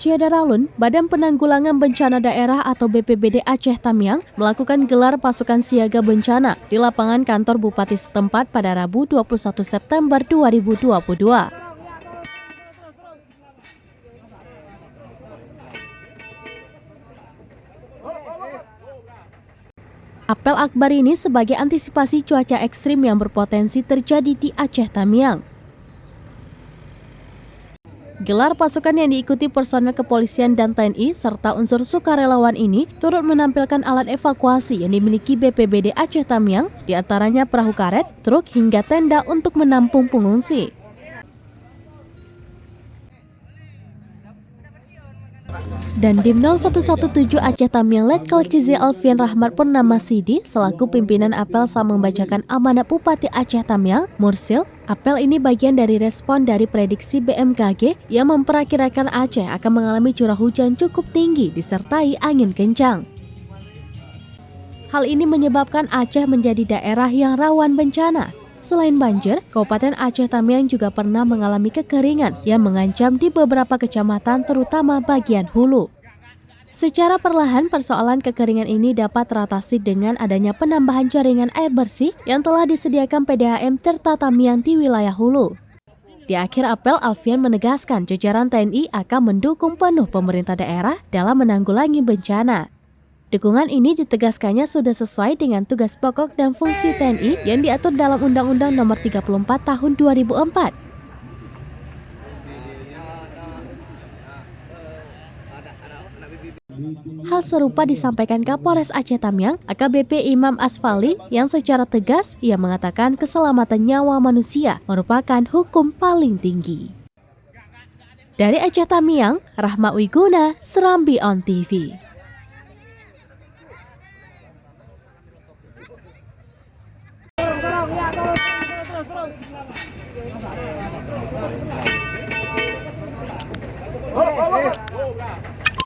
Syedaralun, Badan Penanggulangan Bencana Daerah atau BPBD Aceh Tamiang melakukan gelar pasukan siaga bencana di lapangan kantor Bupati setempat pada Rabu 21 September 2022. Apel akbar ini sebagai antisipasi cuaca ekstrim yang berpotensi terjadi di Aceh Tamiang. Gelar pasukan yang diikuti personel kepolisian dan TNI serta unsur sukarelawan ini turut menampilkan alat evakuasi yang dimiliki BPBD Aceh Tamiang, diantaranya perahu karet, truk hingga tenda untuk menampung pengungsi. Dan Dim 0117 Aceh Tamiang Letkol Cizi Alfian Rahmat Purnama Sidi selaku pimpinan apel saat membacakan amanat Bupati Aceh Tamiang, Mursil. Apel ini bagian dari respon dari prediksi BMKG yang memperkirakan Aceh akan mengalami curah hujan cukup tinggi disertai angin kencang. Hal ini menyebabkan Aceh menjadi daerah yang rawan bencana. Selain banjir, Kabupaten Aceh Tamiang juga pernah mengalami kekeringan yang mengancam di beberapa kecamatan terutama bagian hulu. Secara perlahan, persoalan kekeringan ini dapat teratasi dengan adanya penambahan jaringan air bersih yang telah disediakan PDAM Tirta Tamiang di wilayah hulu. Di akhir apel, Alfian menegaskan jajaran TNI akan mendukung penuh pemerintah daerah dalam menanggulangi bencana. Dukungan ini ditegaskannya sudah sesuai dengan tugas pokok dan fungsi TNI yang diatur dalam Undang-Undang Nomor 34 Tahun 2004. Hal serupa disampaikan Kapolres Aceh Tamiang, AKBP Imam Asfali, yang secara tegas ia mengatakan keselamatan nyawa manusia merupakan hukum paling tinggi. Dari Aceh Tamiang, Rahma Wiguna, Serambi On TV.